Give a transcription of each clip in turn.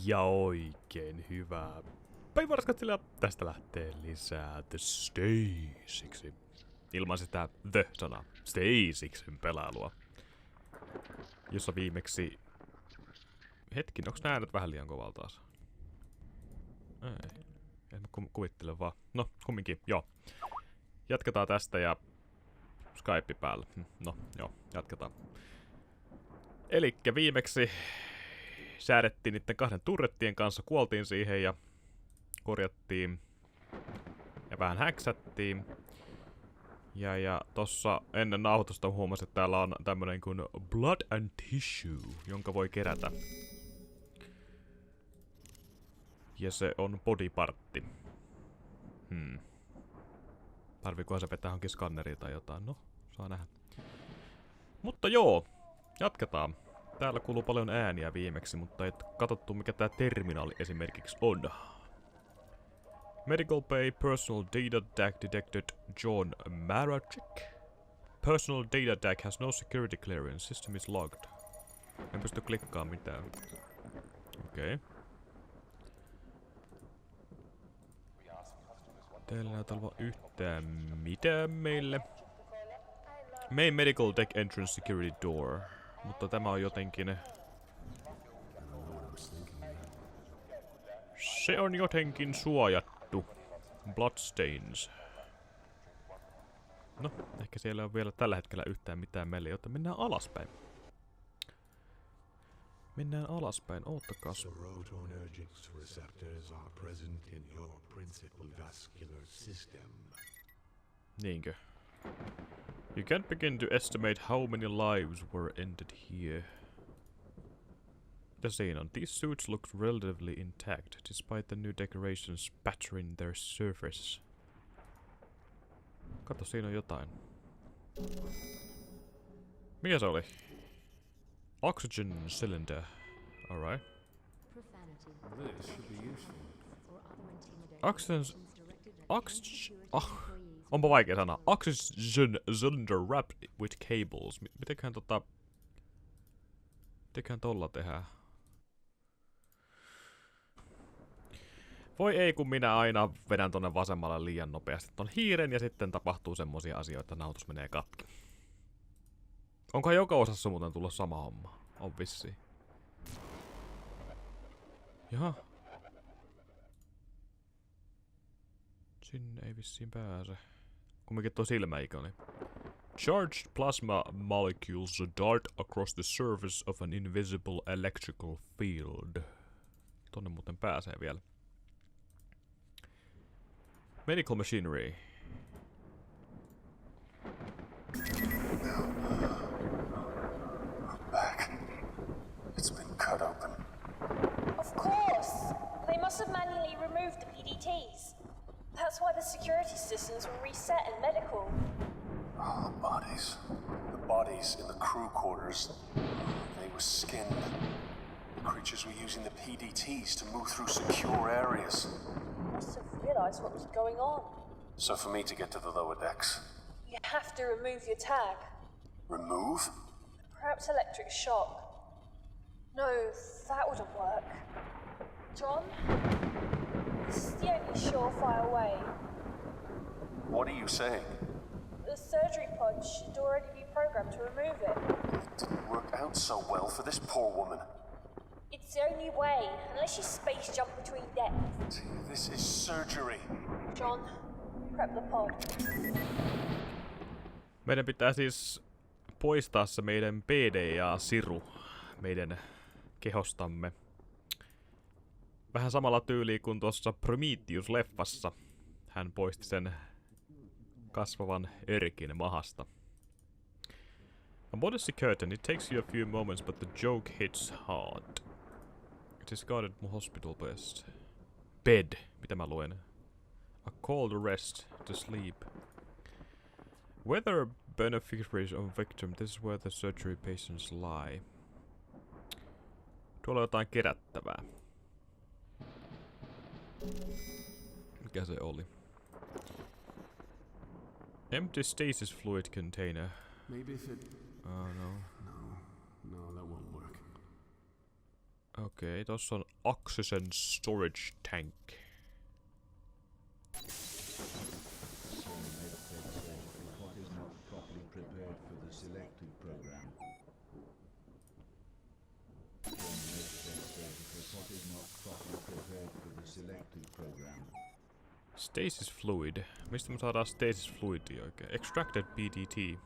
Ja oikein hyvää päivärskatselijat. Tästä lähtee lisää The Stasiksi. Ilman sitä the-sanaa. Stasiksen pelailua. Jossa viimeksi... Hetkin, onks nää äänet vähän liian kovalla taas? Ei. En mä kuvittele vaan. No, kumminkin, joo. Jatketaan tästä ja... Skype päällä. No, joo, jatketaan. Elikkä viimeksi... Säädettiin niiden kahden turrettien kanssa, kuoltiin siihen ja... Korjattiin. Ja vähän häksättiin. Ja tossa ennen nauhoitusta huomasin, että täällä on tämmönen kuin Blood and Tissue, jonka voi kerätä. Ja se on bodypartti. Tarviikohan se vetää johonkin skanneriin tai jotain? No, saa nähdä. Mutta joo, jatketaan. Täällä kuuluu paljon ääniä viimeksi, mutta ei katsottu mikä tää terminaali esimerkiksi on. Medical Bay Personal Data Tag Detected John Marachik. Personal Data Tag has no security clearance. System is logged. En pysty klikkaamaan mitään. Okei. Täällä ei näytä olevan yhtään mitään meille. Main Medical Deck Entrance Security Door. Mutta tämä on jotenkin... Se on jotenkin suojattu. Bloodstains. No, ehkä siellä on vielä tällä hetkellä yhtään mitään meille, joten mennään alaspäin. Mennään alaspäin, oottakas. Niinkö? You can't begin to estimate how many lives were ended here. Mitä siinä on? These suits look relatively intact, despite the new decorations spattering their surface. Kato, siinä on jotain. Mikä se oli? Oxygen cylinder. Alright. Onpa vaikea sana. Oxygen cylinder wrapped with cables. Mitenköhän Mitenköhän tolla tehdään? Voi ei, kun minä aina vedän tonne vasemmalle liian nopeasti ton hiiren ja sitten tapahtuu semmosia asioita, että nauhoitus menee katki. Onkohan joka osassa muuten tullut sama homma? On vissiin. Jaha. Sinne ei vissiin pääse. Kumminkin tuo silmäikoni. Charged plasma molecules dart across the surface of an invisible electrical field. Tonne muuten pääsee vielä. Medical machinery. Back. It's been cut open. Of course! They must have manually removed the PDTs. That's why the security systems were reset in medical. Oh, the bodies. The bodies in the crew quarters. They were skinned. The creatures were using the PDTs to move through secure areas. Must have realized what was going on. So for me to get to the lower decks... You have to remove your tag. Remove? Perhaps electric shock. No, that wouldn't work. John? This is the only surefire way. What are you saying? The surgery pod should already be programmed to remove it. It didn't work out so well for this poor woman. It's the only way, unless you space jump between decks. This is surgery. John, prep the pod. Meidän pitää siis poistaa se meidän PDA-siru meidän kehostamme. Vähän samalla tyyliin kuin tuossa Prometheus-leffassa. Hän poisti sen kasvavan örkin mahasta. A modesty curtain, it takes you a few moments but the joke hits hard. Discarded hospital bed. Mitä mä luen? A cold rest to sleep. Whether beneficiaries or victim, this is where the surgery patients lie. Tuolla on jotain kerättävää. Mikä se oli? Empty stasis fluid container. Maybe if it... Oh no. No, that won't work. Okei, tossa on oxygen storage tank. Stasis fluid. Mistä me saadaan stasis fluidia oikein? Extracted PDT.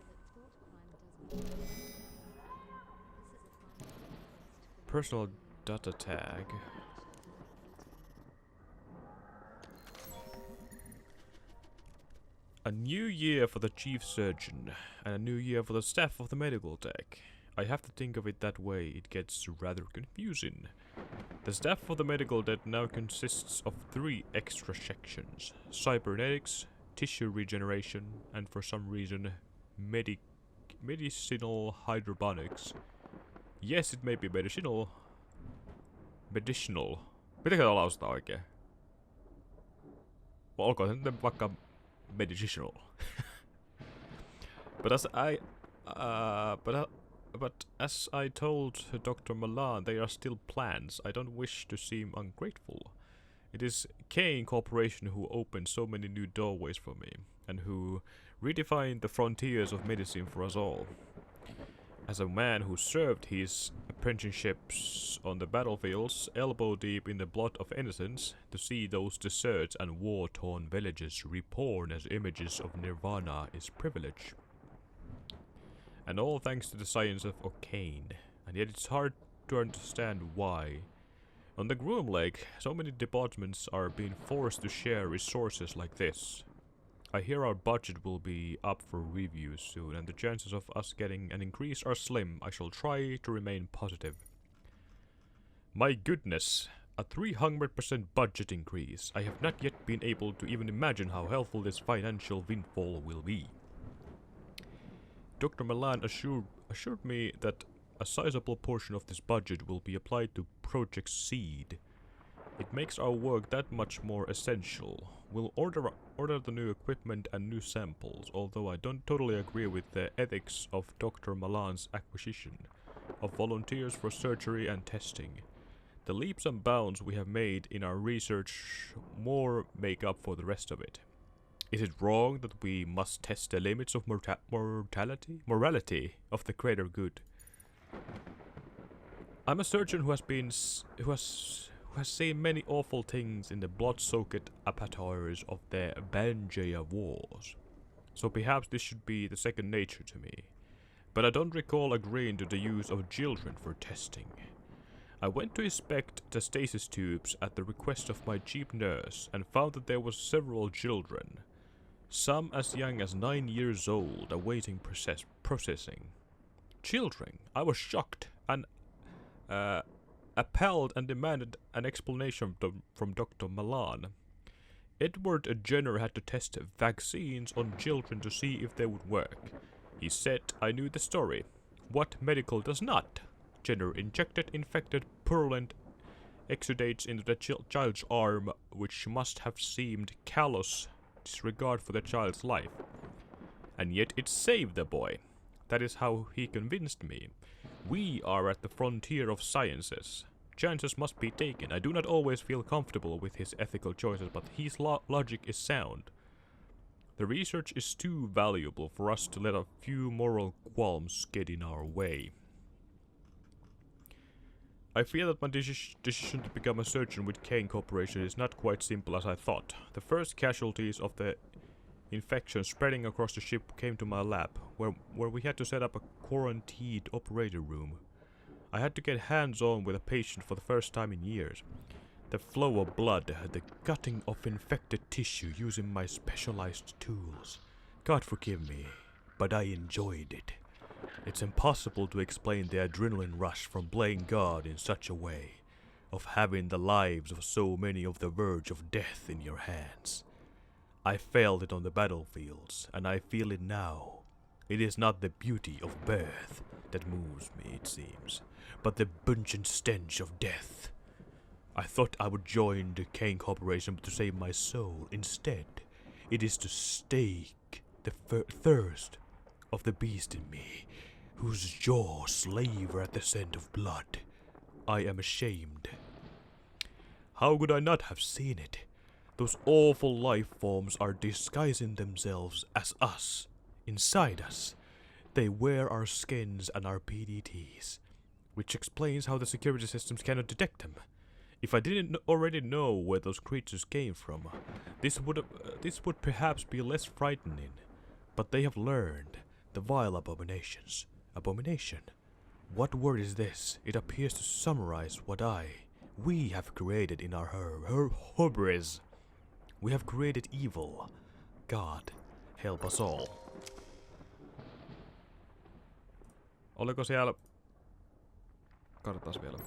Personal data tag. A new year for the chief surgeon, and a new year for the staff of the medical tech. I have to think of it that way, it gets rather confusing. The staff of the medical debt now consists of 3 extra sections. Cybernetics, tissue regeneration, and for some reason, medicinal hydroponics. Yes, it may be medicinal. Medicinal. Mitenkä tää lausutaan oikein? Olkoon se nyt vaikka medicinal. But as I told Dr. Malan, they are still plans. I don't wish to seem ungrateful. It is Kane Corporation who opened so many new doorways for me, and who redefined the frontiers of medicine for us all. As a man who served his apprenticeships on the battlefields, elbow deep in the blood of innocence, to see those deserts and war-torn villages reborn as images of nirvana is privilege. And all thanks to the science of O'Kane, and yet it's hard to understand why. On the Groom Lake, so many departments are being forced to share resources like this. I hear our budget will be up for review soon, and the chances of us getting an increase are slim. I shall try to remain positive. My goodness, a 300% budget increase. I have not yet been able to even imagine how helpful this financial windfall will be. Dr. Malan assured me that a sizable portion of this budget will be applied to Project Seed. It makes our work that much more essential. We'll order the new equipment and new samples, although I don't totally agree with the ethics of Dr. Malan's acquisition of volunteers for surgery and testing. The leaps and bounds we have made in our research more make up for the rest of it. Is it wrong that we must test the limits of morality of the greater good? I'm a surgeon who has seen many awful things in the blood-soaked abattoirs of the Banjaya wars, so perhaps this should be the second nature to me. But I don't recall agreeing to the use of children for testing. I went to inspect the stasis tubes at the request of my chief nurse and found that there were several children, some as young as 9 years old, awaiting processing. Children! I was shocked and appalled and demanded an explanation from Dr. Malan. Edward Jenner had to test vaccines on children to see if they would work. He said I knew the story. What medical does not? Jenner injected infected purulent exudates into the child's arm, which must have seemed callous disregard for the child's life. And yet it saved the boy. That is how he convinced me. We are at the frontier of sciences. Chances must be taken. I do not always feel comfortable with his ethical choices, but his logic is sound. The research is too valuable for us to let a few moral qualms get in our way. I fear that my decision to become a surgeon with Kane Corporation is not quite simple as I thought. The first casualties of the infection spreading across the ship came to my lab, where we had to set up a quarantined operating room. I had to get hands-on with a patient for the first time in years. The flow of blood, the cutting of infected tissue using my specialized tools. God forgive me, but I enjoyed it. It's impossible to explain the adrenaline rush from playing God in such a way, of having the lives of so many on the verge of death in your hands. I felt it on the battlefields, and I feel it now. It is not the beauty of birth that moves me, it seems, but the pungent stench of death. I thought I would join the Kane Corporation to save my soul. Instead, it is to stake the thirst of the beast in me, whose jaws slaver at the scent of blood. I am ashamed. How could I not have seen it? Those awful life forms are disguising themselves as us, inside us. They wear our skins and our PDTs, which explains how the security systems cannot detect them. If I didn't already know where those creatures came from, this would perhaps be less frightening. But they have learned, the vile abominations. Abomination? What word is this? It appears to summarize what we have created in our hubris. We have created evil. God, help us all. Oliko siellä... Katsotaan vielä.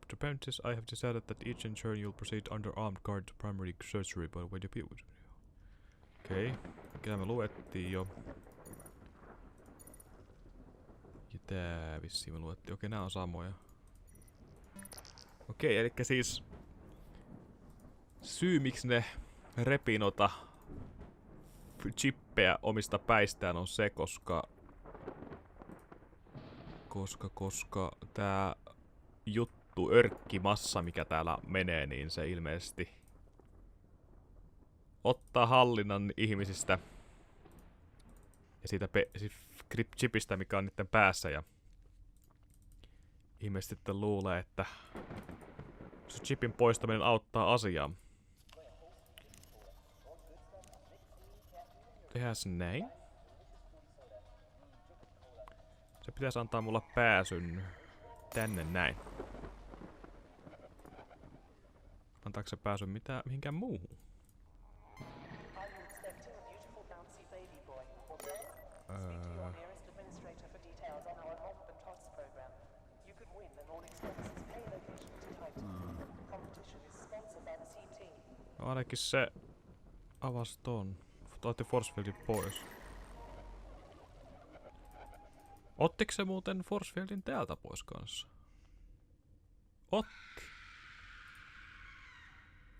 To premises, I have decided that each in turn you'll proceed under armed guard to primary surgery, but wait a bit. Okei. Kyllä me luettiin jo. Ja tää vissiin me luettiin. Okei, nää on samoja. Okei, elikkä siis... Syy miksi ne repii noita chippejä omista päistään on se, koska tää juttu, örkkimassa, mikä täällä menee, niin se ilmeisesti ottaa hallinnan ihmisistä ja siitä chipistä, mikä on niiden päässä, ja ihmiset sitten luulee, että se chipin poistaminen auttaa asiaa. Tehdään se näin. Se pitäisi antaa mulle pääsyn tänne näin. Antaako se pääsyn mihinkään muuhun? No ainakin se avasi ton. Otti forcefieldin pois. Ottiko se muuten forcefieldin täältä pois kanssa? Otti.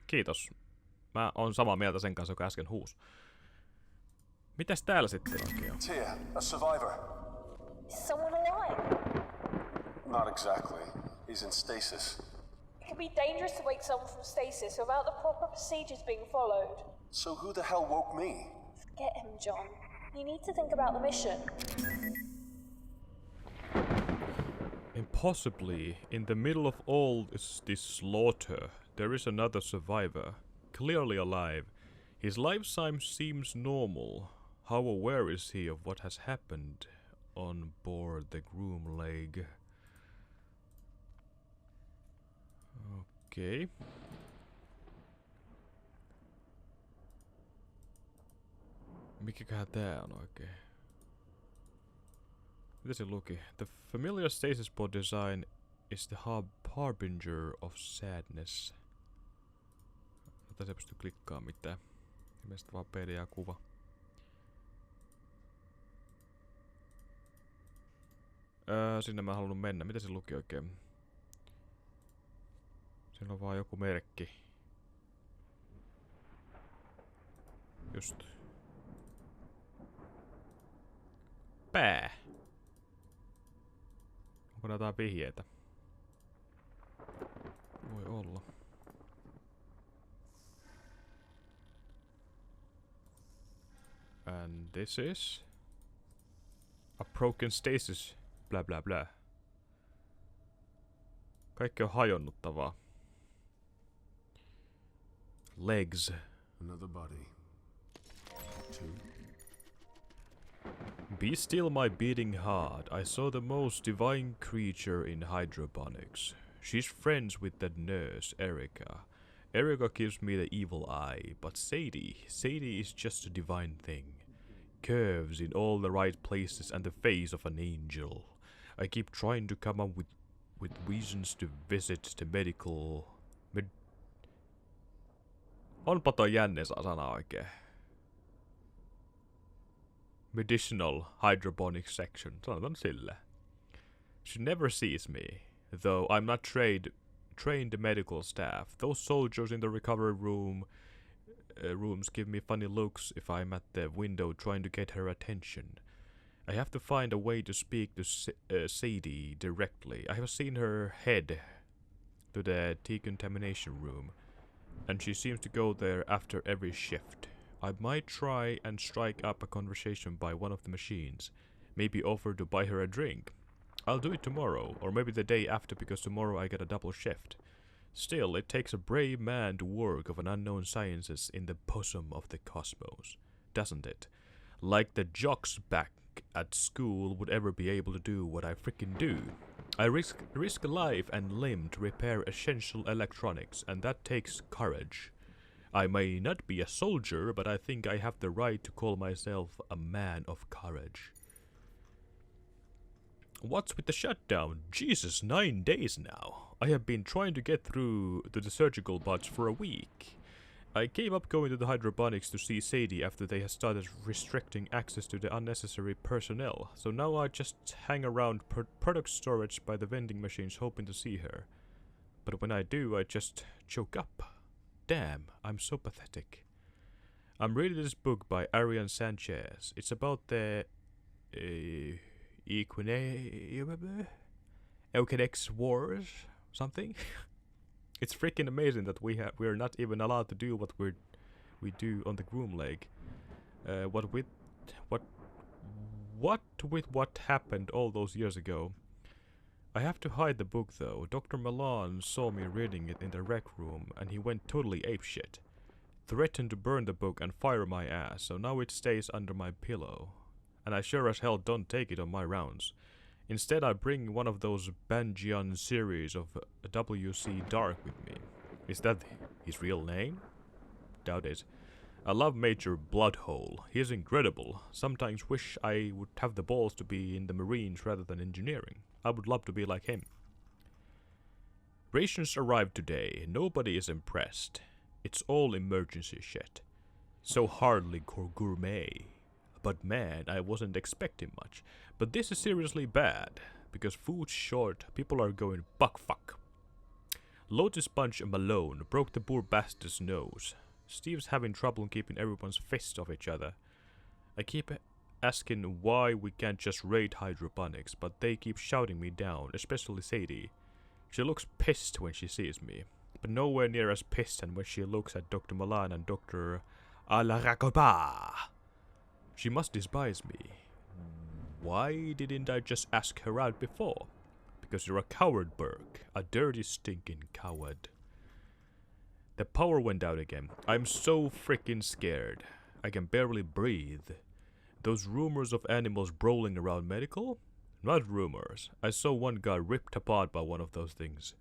Kiitos. Mä oon samaa mieltä sen kanssa, joka äsken huusi. Mitäs täällä sitten oikein on? Tia, a survivor. Is someone alive? Not exactly. He's in stasis. It could be dangerous to wake someone from stasis without the proper procedures being followed. So who the hell woke me? Forget him, John. You need to think about the mission. Impossibly, in the middle of all this slaughter, there is another survivor, clearly alive. His life seems normal. How aware is he of what has happened on board the groom leg? Okay. Mikäköhän tää on oikein? Mitä se luki? The familiar stasis pod design is the harbinger of sadness. Tässä ei pysty klikkaamaan mitään. Ilmeisesti vaan PDA-kuva. Sinne mä en halunnut mennä. Mitä se luki oikein? Siinä on vaan joku merkki. Just. Pää. Onko nää jotain vihjeitä? Voi olla. And this is a broken stasis. Blah blah blah. Kaikki on hajonnuttavaa. Legs. Another body. Two. Be still, my beating heart. I saw the most divine creature in hydroponics. She's friends with that nurse, Erica. Erica gives me the evil eye, but Sadie is just a divine thing. Curves in all the right places and the face of an angel. I keep trying to come up with reasons to visit the medical... Onpa toi jänne sana oikein. Medicinal hydroponics section. Sanotaan sille. She never sees me, though I'm not trained medical staff. Those soldiers in the recovery room rooms give me funny looks if I'm at the window trying to get her attention. I have to find a way to speak to Sadie directly. I have seen her head to the decontamination room, and she seems to go there after every shift. I might try and strike up a conversation by one of the machines. Maybe offer to buy her a drink. I'll do it tomorrow, or maybe the day after, because tomorrow I get a double shift. Still, it takes a brave man to work of an unknown sciences in the bosom of the cosmos, doesn't it? Like the jocks back at school would ever be able to do what I frickin' do. I risk life and limb to repair essential electronics, and that takes courage. I may not be a soldier, but I think I have the right to call myself a man of courage. What's with the shutdown? Jesus, 9 days now. I have been trying to get through to the surgical bots for a week. I gave up going to the hydroponics to see Sadie after they had started restricting access to the unnecessary personnel, so now I just hang around product storage by the vending machines hoping to see her. But when I do, I just choke up. Damn, I'm so pathetic. I'm reading this book by Arian Sanchez. It's about the Equinix Wars, something. It's freaking amazing that we're not even allowed to do what we do on the Groom Lake. What with what happened all those years ago. I have to hide the book though. Dr. Milan saw me reading it in the rec room and he went totally apeshit. Threatened to burn the book and fire my ass, so now it stays under my pillow. And I sure as hell don't take it on my rounds. Instead I bring one of those Banjian series of WC Dark with me. Is that his real name? Doubt it. I love Major Bloodhole. He is incredible. Sometimes wish I would have the balls to be in the Marines rather than engineering. I would love to be like him. Rations arrived today. Nobody is impressed. It's all emergency shit. So hardly gourmet. But man, I wasn't expecting much. But this is seriously bad. Because food's short, people are going buck-fuck. Lotus Punch Malone broke the poor bastard's nose. Steve's having trouble keeping everyone's fists off each other. I keep asking why we can't just raid hydroponics, but they keep shouting me down, especially Sadie. She looks pissed when she sees me, but nowhere near as pissed than when she looks at Dr. Milan and Dr. Alarakoba. She must despise me. Why didn't I just ask her out before? Because you're a coward, Burke. A dirty, stinking coward. The power went out again. I'm so freaking scared. I can barely breathe. Those rumors of animals brawling around medical? Not rumors. I saw one guy ripped apart by one of those things.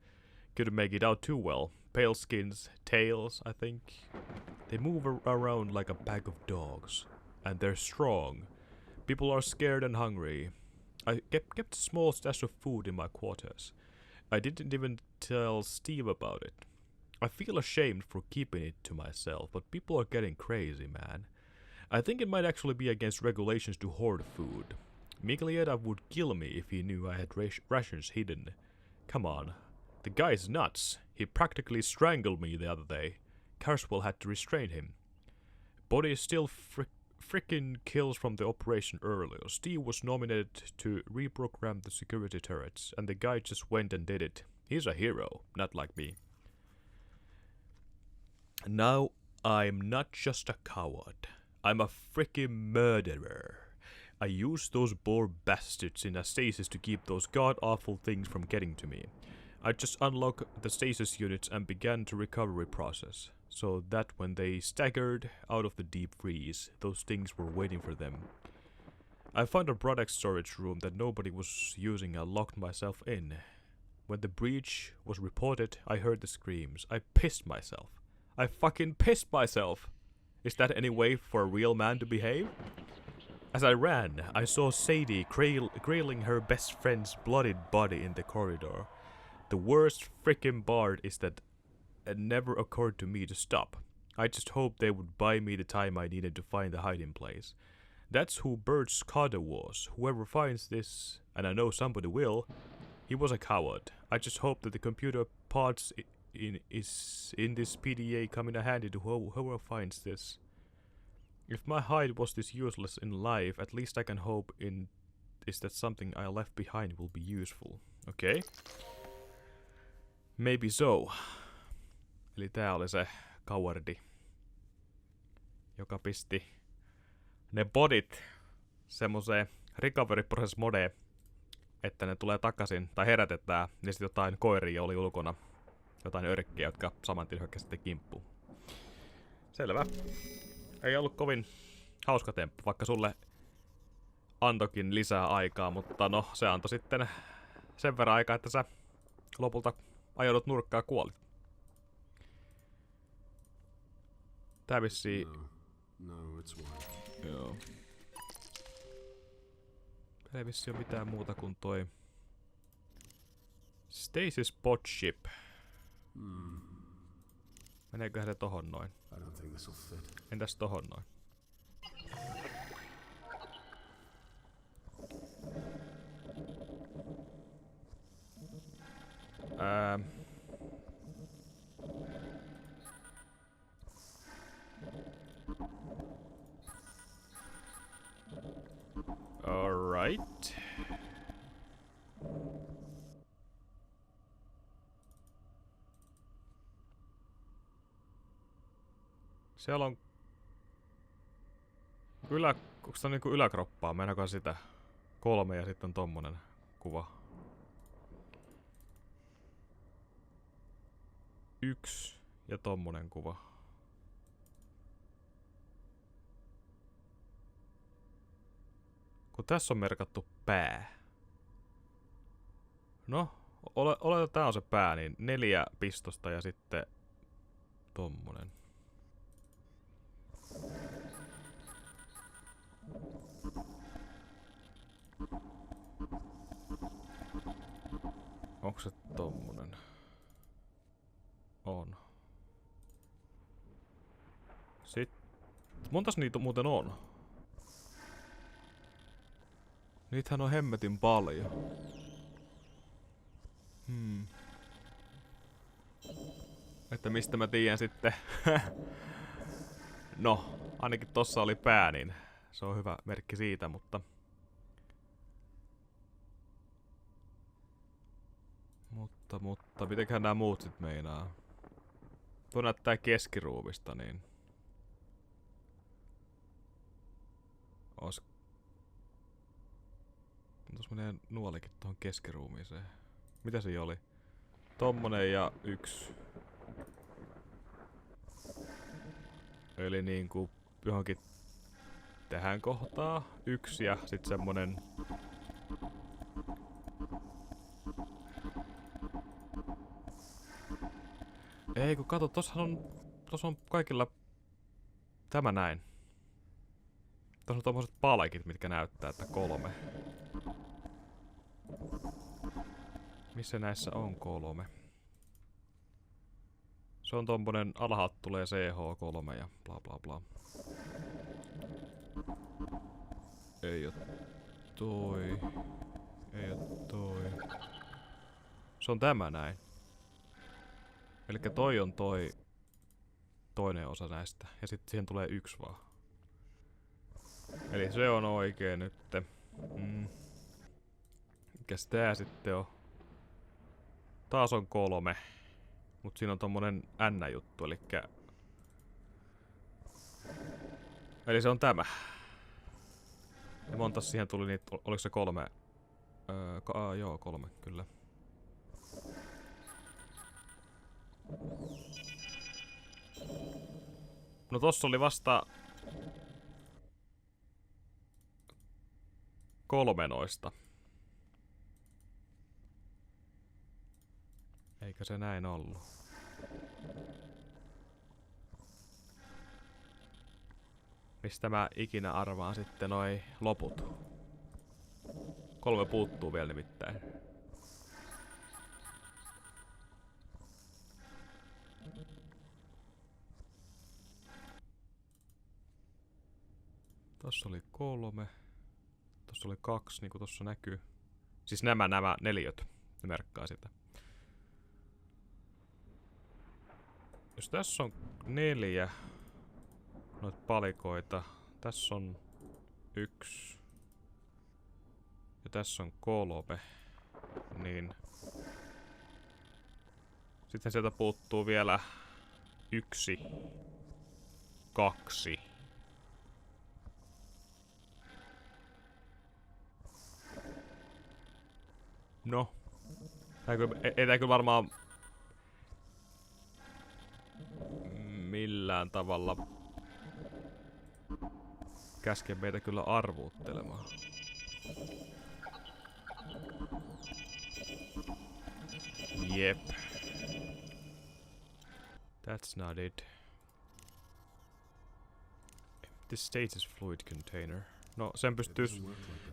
Couldn't make it out too well. Pale skins, tails, I think. They move around like a pack of dogs. And they're strong. People are scared and hungry. I kept a small stash of food in my quarters. I didn't even tell Steve about it. I feel ashamed for keeping it to myself, but people are getting crazy, man. I think it might actually be against regulations to hoard food. Miglietta would kill me if he knew I had rations hidden. Come on. The guy's nuts. He practically strangled me the other day. Carswell had to restrain him. Body is still frickin' kills from the operation earlier. Steve was nominated to reprogram the security turrets, and the guy just went and did it. He's a hero, not like me. Now, I'm not just a coward. I'm a frickin' murderer. I used those poor bastards in a stasis to keep those god-awful things from getting to me. I just unlocked the stasis units and began the recovery process, so that when they staggered out of the deep freeze, those things were waiting for them. I found a product storage room that nobody was using and locked myself in. When the breach was reported, I heard the screams. I pissed myself. I fucking pissed myself! Is that any way for a real man to behave? As I ran, I saw Sadie grailing her best friend's bloodied body in the corridor. The worst frickin' part is that it never occurred to me to stop. I just hoped they would buy me the time I needed to find the hiding place. That's who Bert Scudder was. Whoever finds this, and I know somebody will, he was a coward. I just hope that the computer pods in this PDA come in handy to whoever finds this. If my hide was this useless in life, at least I can hope is that something I left behind will be useful. Okay. Maybe so. Eli tää oli se cowardi, joka pisti ne bodit semmoseen recovery process modeen, että ne tulee takaisin, tai herätetään, ja sitten jotain koiria oli ulkona, jotain örkkejä, jotka saman tien hyökkäsivät kimppuun. Selvä. Ei ollut kovin hauska temppu, vaikka sulle antokin lisää aikaa, mutta no, se antoi sitten sen verran aikaa, että sä lopulta ajoudut nurkkaan ja kuolit. Tää vissiin... No, it's one. Joo. Ei vissiin ole mitään muuta kuin toi... Stasis Podship. Meneeköhän se tohon noin? I don't think this will fit. Entäs tohon noin? Alright. Siellä on... Onko tää niinku yläkroppaa? Mennäänkö sitä? 3 ja sitten tommonen kuva. 1 ja tommonen kuva. Kun tässä on merkattu pää. No, oletetaan tää on se pää, niin 4 pistosta ja sitten tommonen. Onko se tommonen? On. Sitten... Montas niitä muuten on? Niitähän on hemmetin paljon. Että mistä mä tiedän sitten? No, ainakin tossa oli pää, niin se on hyvä merkki siitä, mutta... Mutta, mitenköhän nämä muut sit meinaa? Tuo näyttää keskiruumista, niin... Tuossa menee nuolikin tuohon keskiruumiiseen. Mitä se oli? Tommonen ja 1. Eli niinku johonkin tähän kohtaan 1 ja sit semmonen... Ei kun kato, tossa on kaikilla tämä näin. Tossa on tommoset palkit, mitkä näyttää, että 3. Missä näissä on 3? Se on tommonen, alhaalta tulee CH3 ja bla bla bla. Ei oo toi. Ei oo toi. Se on tämä näin. Elikkä toi on toi toinen osa näistä. Ja sitten siihen tulee 1 vaan. Eli se on oikein nytte. Mikäs tää sitten on? Taas on 3. Mut siinä on tommonen N-juttu, elikkä... Eli se on tämä. Ja montas siihen tuli niitä, oliko se 3? Joo, 3, kyllä. No tossa oli vasta 3 noista. Eikö se näin ollut? Mistä mä ikinä arvaan sitten noi loput? 3 puuttuu vielä nimittäin. Tossa oli 3. Tossa oli 2, niinku tossa näkyy. Siis nämä 4, ne merkkaa sitä. Jos tässä on 4 noita palikoita, tässä on 1 ja tässä on 3, niin sitten sieltä puuttuu vielä 1, 2. No. Ei tää kyllä varmaan millään tavalla käske meitä kyllä arvuuttelemaan. Jep. That's not it. Empty stasis fluid container. No,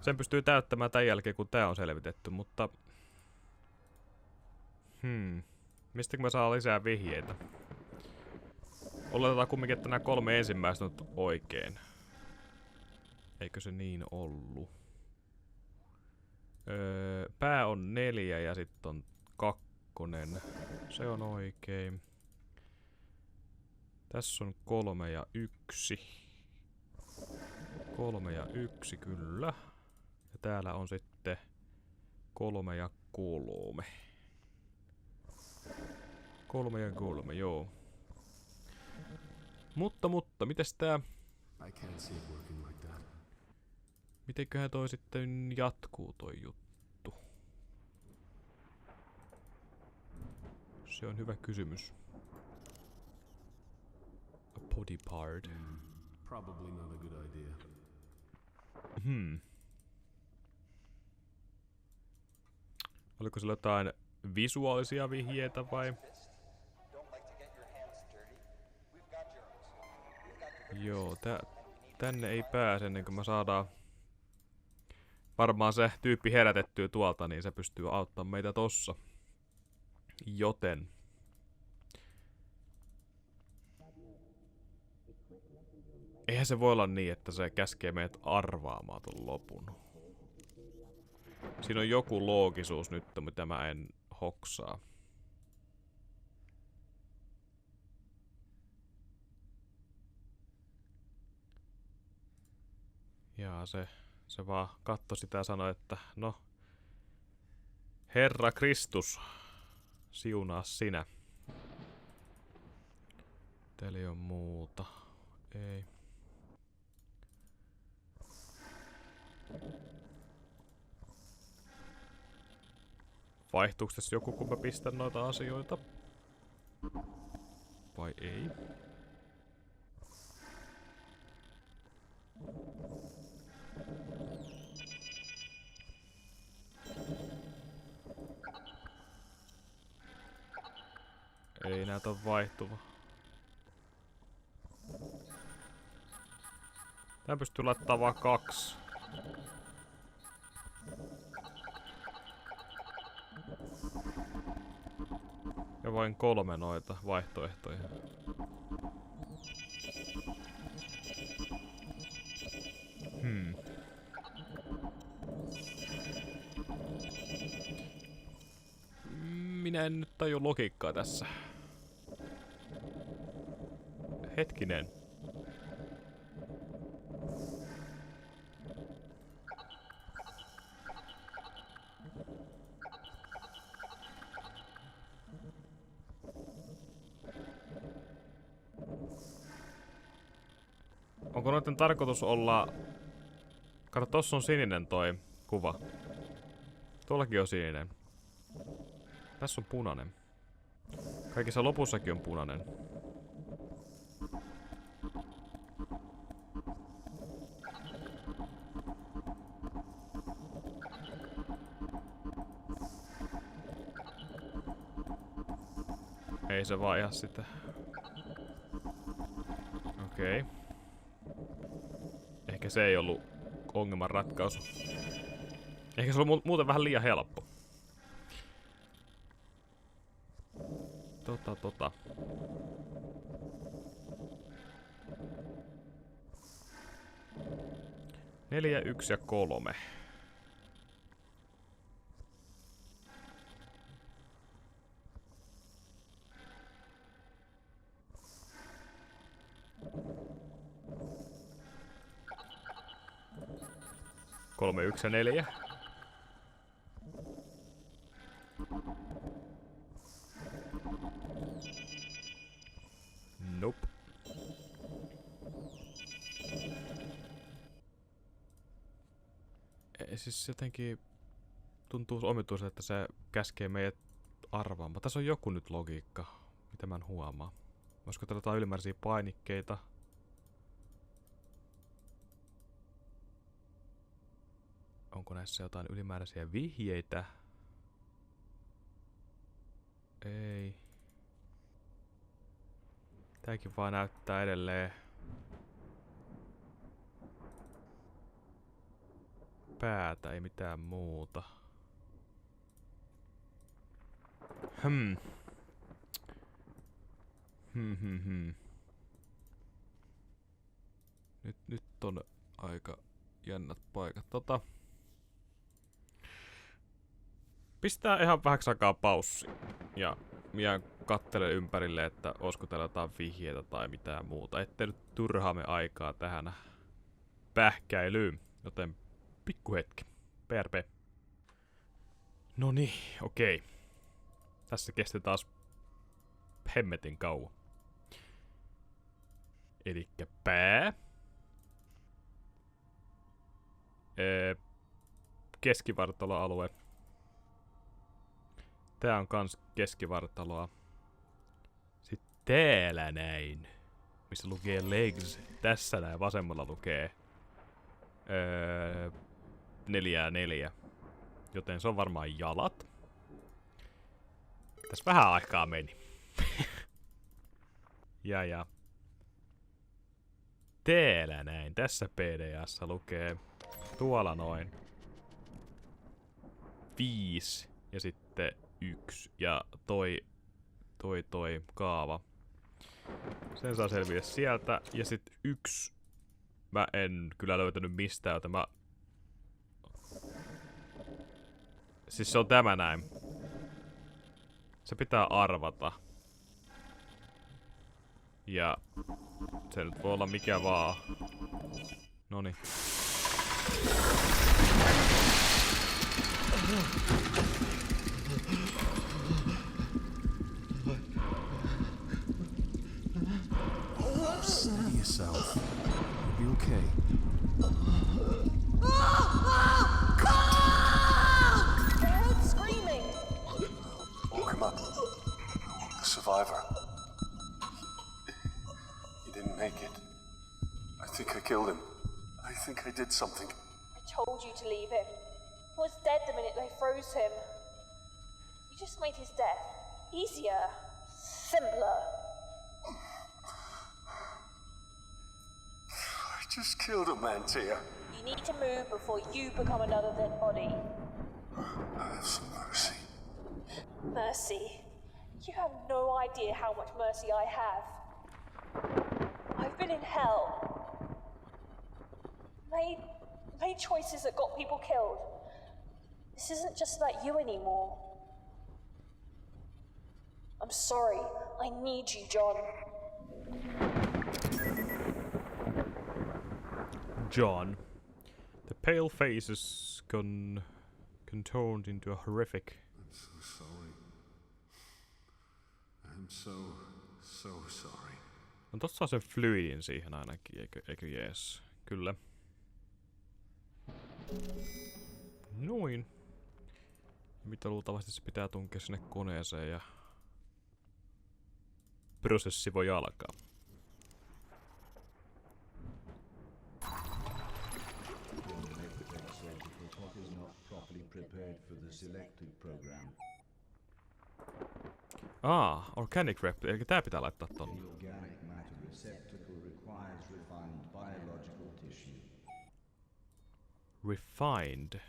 sen pystyy täyttämään tämän jälkeen, kun tää on selvitetty, mutta... Mistä mä saan lisää vihjeitä? Oletetaan kumminkin, että nämä 3 ensimmäistä on oikein. Eikö se niin ollut? Pää on 4 ja sitten on 2. Se on oikein. Tässä on 3 ja 1. 3 ja 1, kyllä. Ja täällä on sitten 3 ja 3. 3 ja 3, joo. Mutta, mites tää... Mitenköhän toi sitten jatkuu toi juttu? Se on hyvä kysymys. A body part. Probably not a good idea. Oliko sillä jotain visuaalisia vihjeitä vai? Joo, tänne ei pääse ennen kuin me saadaan varmaan se tyyppi herätettyä tuolta, niin se pystyy auttamaan meitä tossa. Joten... Eihän se voi olla niin, että se käskee meidät arvaamaan ton lopun. Siinä on joku loogisuus nyt, mitä mä en hoksaa. Ja se vaan katsoi sitä ja sanoi, että no, Herra Kristus, siunaa sinä. Täällä ei oo muuta. Ei. Vaihtuuko tässä joku, kun mä pistän noita asioita? Vai ei? Ei näytä vaihtuva. Tää pystyy laittamaan vaan 2. Ja vain 3 noita vaihtoehtoja. Minä en nyt taju logiikkaa tässä. Hetkinen. Onko noiden tarkoitus olla... Kato, tossa on sininen toi kuva. Tuollakin on sininen. Tässä on punainen. Kaikissa lopussakin on punainen. Ei se vaiha sitä. Okei. Ehkä se ei ollut ongelman ratkaisu. Ehkä se oli muuten vähän liian helppo. Tota. 4, 1 ja 3. 3, 1 ja 4. Nope. Siis jotenkin tuntuu omituiselta, että se käskee meidät arvaamaan. Tässä on joku nyt logiikka, mitä mä en huomaa. Olisiko täällä jotain ylimääräisiä painikkeita? Onko näissä jotain ylimääräisiä vihjeitä? Ei. Tääkin vaan näyttää edelleen päätä, ei mitään muuta. Nyt on aika jännät paikat. Pistää ihan vähäksi aikaa paussi. Ja minä katselen ympärille, että olisiko täällä jotain vihjeitä tai mitään muuta. Ettei nyt turhaamme aikaa tähän pähkäilyyn. Joten pikkuhetki. PRP. Noniin, okei. Tässä kesti taas hemmetin kauan. Elikkä pää. Keskivartaloalue. Tää on kans keskivartaloa. Sitten täällä näin. Missä lukee legs. Tässä näin vasemmalla lukee 4 ja 4. Joten se on varmaan jalat. Tässä vähän aikaa meni. ja. Täällä näin. Tässä PDA:ssa lukee tuolla noin 5 ja sitten 1 ja toi kaava. Sen saa selviä sieltä ja sitten 1 mä en kyllä löytänyt mistään, joten mä... Siis se on tämä näin. Se pitää arvata. Ja se nyt voi olla mikä vaan. Noniin. Steady yourself. You'll be okay. I heard screaming. Woke him up. The survivor. He didn't make it. I think I killed him. I think I did something. I told you to leave him. He was dead the minute they froze him. You just made his death easier, simpler. I just killed a man, Tia. You need to move before you become another dead body. Have some mercy. Mercy. You have no idea how much mercy I have. I've been in hell. Made choices that got people killed. This isn't just about you anymore. I'm sorry. I need you, John. John. The pale face is contorted into a horrific. I'm so sorry. I'm so sorry. No tossa on se fluidin siihen ainakin, eikö jees? Kyllä. Noin. Mitä luultavasti se pitää tunkea sinne koneeseen ja prosessi voi alkaa. Organic rep, eli tää pitää laittaa tonne. Refined.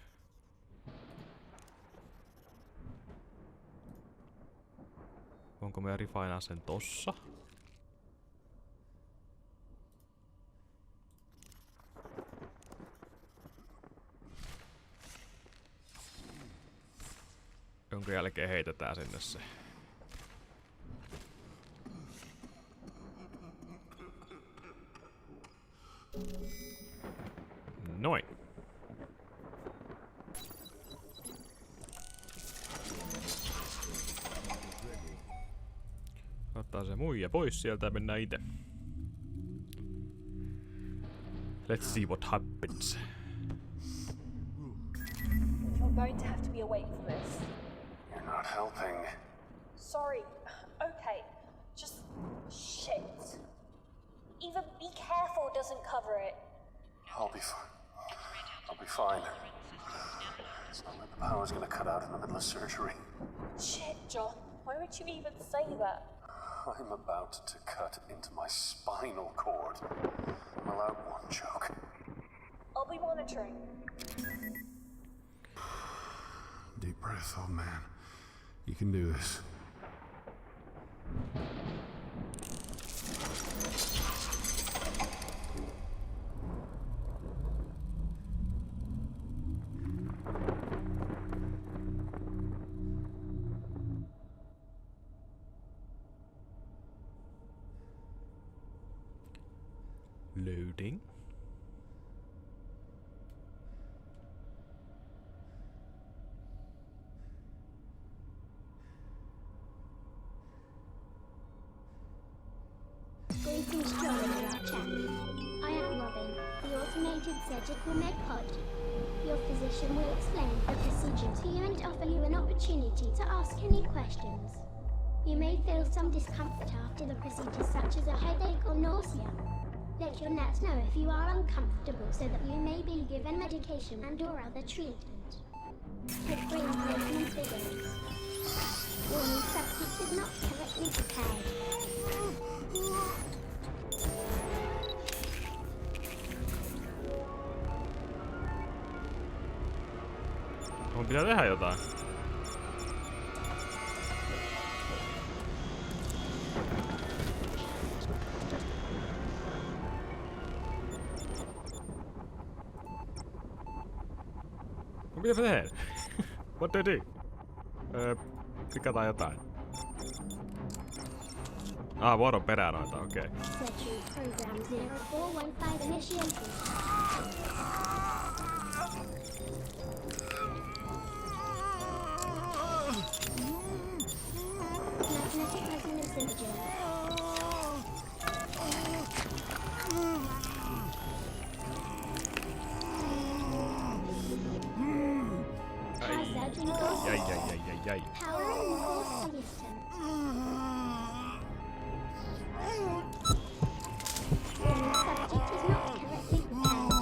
Onko me refinaa sen tossa? Jonka jälkeen heitetään sinne se. Noin. Muija pois sieltä ja mennään itse. Let's see what happens. You're going to have to be awake for this. You're not helping. Sorry. Okay. Just shit. Even be careful doesn't cover it. I'll be fine. I'll be fine. It's not like the power's gonna cut out in the middle of surgery. Shit, John. Why would you even say that? I'm about to cut into my spinal cord. I'm allowed one joke. I'll be monitoring. Deep breath, old man. You can do this. Loading. Greetings, John and Archer. I am Robin, the automated surgical med pod. Your physician will explain the procedure to you and offer you an opportunity to ask any questions. You may feel some discomfort after the procedure, such as a headache or nausea. Let your nurse know if you are uncomfortable so that you may be given medication and or other treatment. It brings movement begins. Warning, subject is not correctly prepared. Mun pitää tehdä jotain. Mitä mä teen? What do I do? Klikataan jotain. Vuoron perään noita, okei. Okay. Surgery program 0415 initiated. Magnetic resonance imaging. Jäi. Power and force system. Warning, subject is not correctly prepared.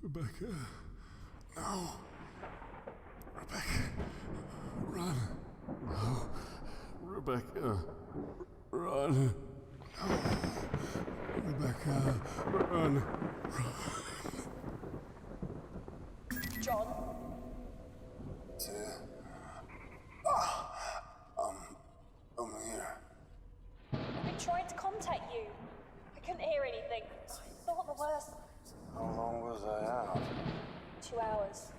Rebecca. No. Rebecca. Run. No. Rebecca. Run. No. Rebecca. Run. John? I'm here. I've been trying to contact you. I couldn't hear anything. I thought the worst. How long was I out? 2 hours.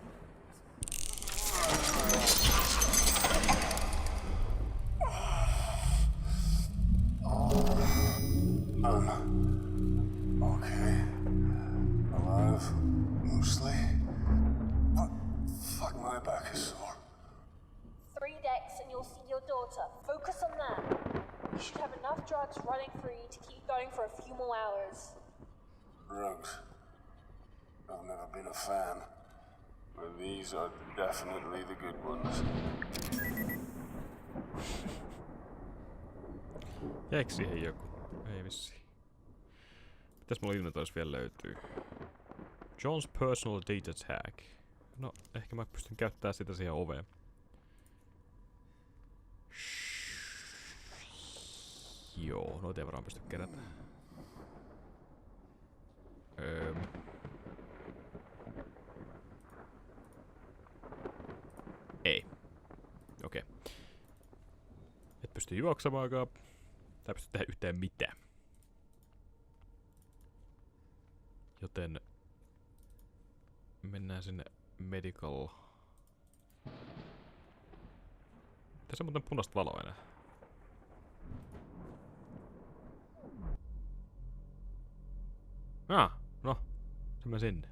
Okay. Alive. Mostly. But fuck, my back is sore. 3 decks and you'll see your daughter. Focus on that. You should have enough drugs running free to keep going for a few more hours. Drugs. I've never been a fan. But these are definitely the good ones. Jäikö siihen joku? Ei vissiin. Mitäs mulla inventoissa vielä löytyy? John's personal data tag. No, ehkä mä pystyn käyttämään sitä siihen oveen. Joo, noita ei varmaan pysty kerätä. Ei. Okei. Et pysty juoksemaankaan. Tai pysty tehdä yhtään mitään. Joten mennään sinne medical. Tässä on muuten punaista valoa enää. No. Se meni sinne.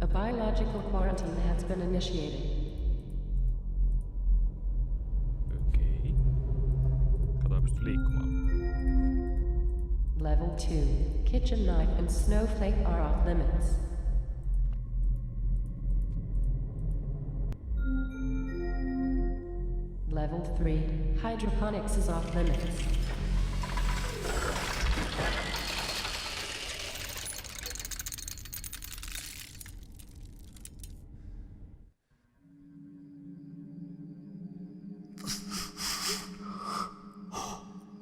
A biological quarantine has been initiated. Okei. Kato, pysty liikkumaan. Level 2. Kitchen knife and snowflake are off limits. Level 3. Hydroponics is off limits.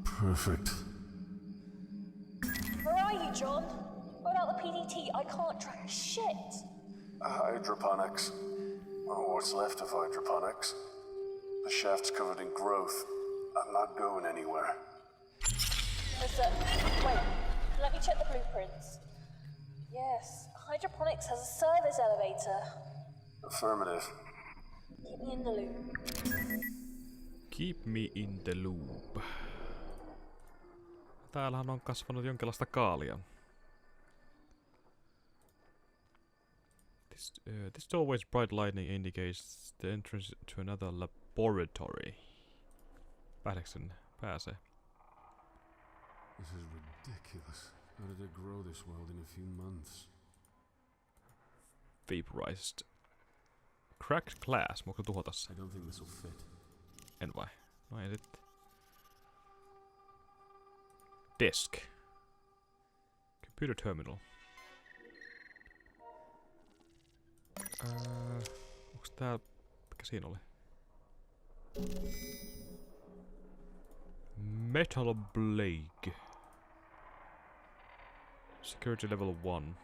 Perfect. Where are you, John? Without the PDT, I can't track shit. Hydroponics. Or what's left of hydroponics. The shaft's covered in growth. I'm not going anywhere. Listen, wait. Let me check the blueprints. Yes, hydroponics has a service elevator. Affirmative. Keep me in the loop. Keep me in the loop. Täällähän on kasvanut jonkinlaista kaalia. This doorway's bright lightning indicates the entrance to another laboratory. Päähdeksen pääsee. This is ridiculous. How did it grow this world in a few months? Vaporized. Cracked glass. Voiko tuhota se? I don't think this will fit. En vai? No ei sitten. Desk. Computer terminal. Onks tää... Mikä siinä oli? Metal blade. Security level 1.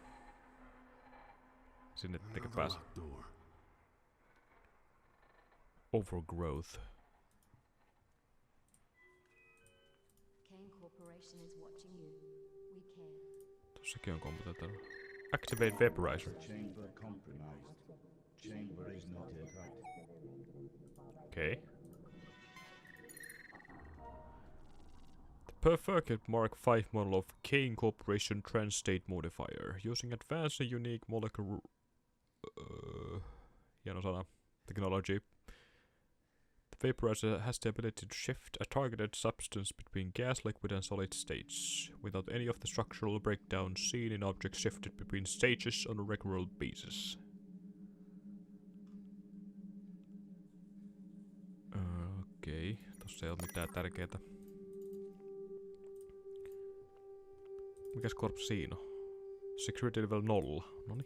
Sinne eikä pääse. Overgrowth. Tossakin on komputettava. Activate vaporizer. Okay. The perfect Mark V model of Kane Corporation Trans-State Modifier, using advanced and unique molecular hieno sana, technology. The vaporizer has the ability to shift a targeted substance between gas, liquid and solid states, without any of the structural breakdown seen in objects shifted between stages on a regular basis. Okei, tossa ei oo mitään tärkeetä. Mikäs korppi siinä on? Security level 0. Noniin.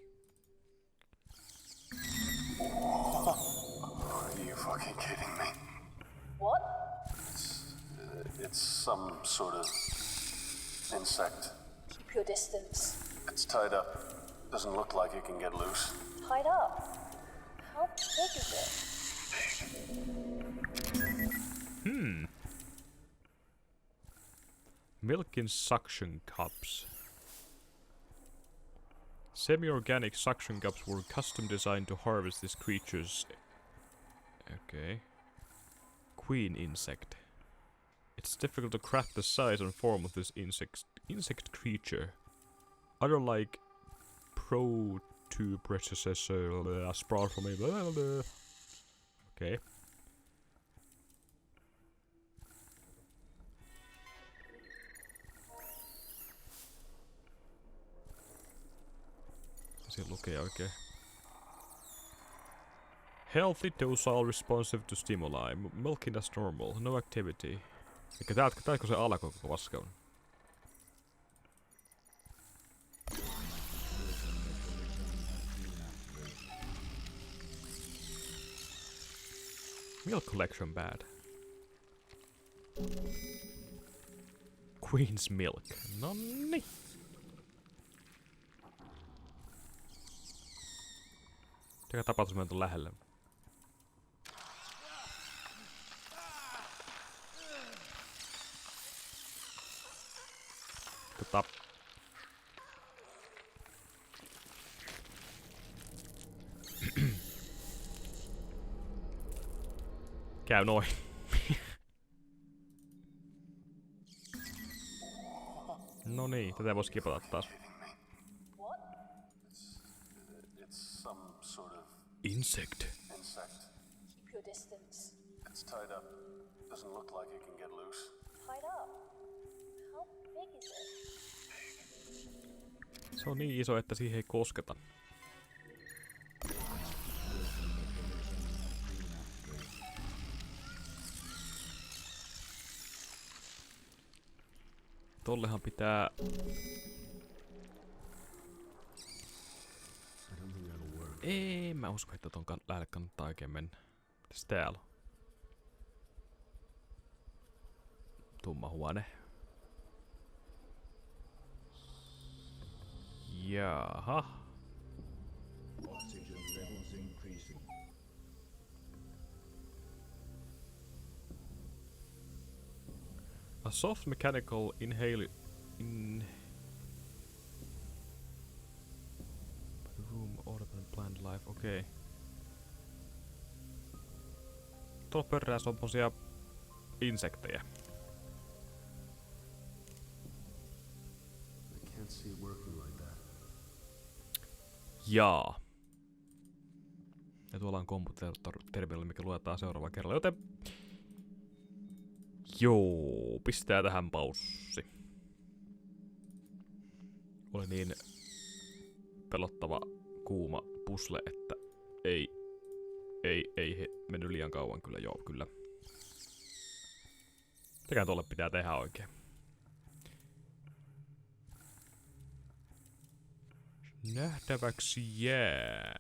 Are you fucking kidding me? What? It's some sort of insect. Keep your distance. It's tied up. Doesn't look like it can get loose. Tied up? How big is it? Milk in suction cups. Semi-organic suction cups were custom designed to harvest this creature's... Okay. Queen insect. It's difficult to craft the size and form of this insect creature. Other like protuberaceous sprout from a... Okay. Siellä lukee oikein. Healthy, docile, responsive to stimuli. Milking as normal. No activity. Eikä täältä se alkoi koko paska on. Milk collection bad. Queen's milk. Nonni. Mikä tapahtuu, jos mä lähelle? Käy noin. No niin, tätä voisi kipata taas. It's some sort of insect. Keep your distance. It's tied up. Doesn't look like it can get loose. Tied up. How big is it? Se on niin iso, että siihen ei kosketa. Tollehan pitää... Ei, mä usko, että ton lähelle kannattaa oikein mennä. Mitäs täällä on? Tumma huone. Jaha. A soft mechanical inhale room order plant life. Okei. Okay. Tuolla pörrässä on semmosia insektejä. Jaa. Ja tuolla on komputerminali, mikä luetaan seuraavalla kerralla, joten... Joo, pistää tähän paussi. Oli niin pelottava kuuma puzzle, että ei mennyt liian kauan kyllä, joo, kyllä. Mitäkään tolle pitää tehdä oikein. Nähtäväksi jää.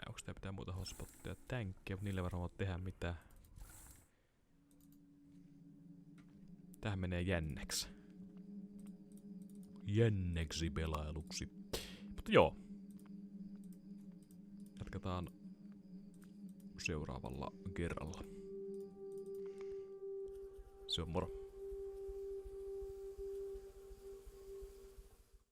Onks tää pitää muuta hotspotteja tänkkiä, mutta niille varmaan tehdä mitään. Tähän menee jänneksi. Jänneksi pelailuksi. Mutta joo. Jatketaan seuraavalla kerralla. Se on moro.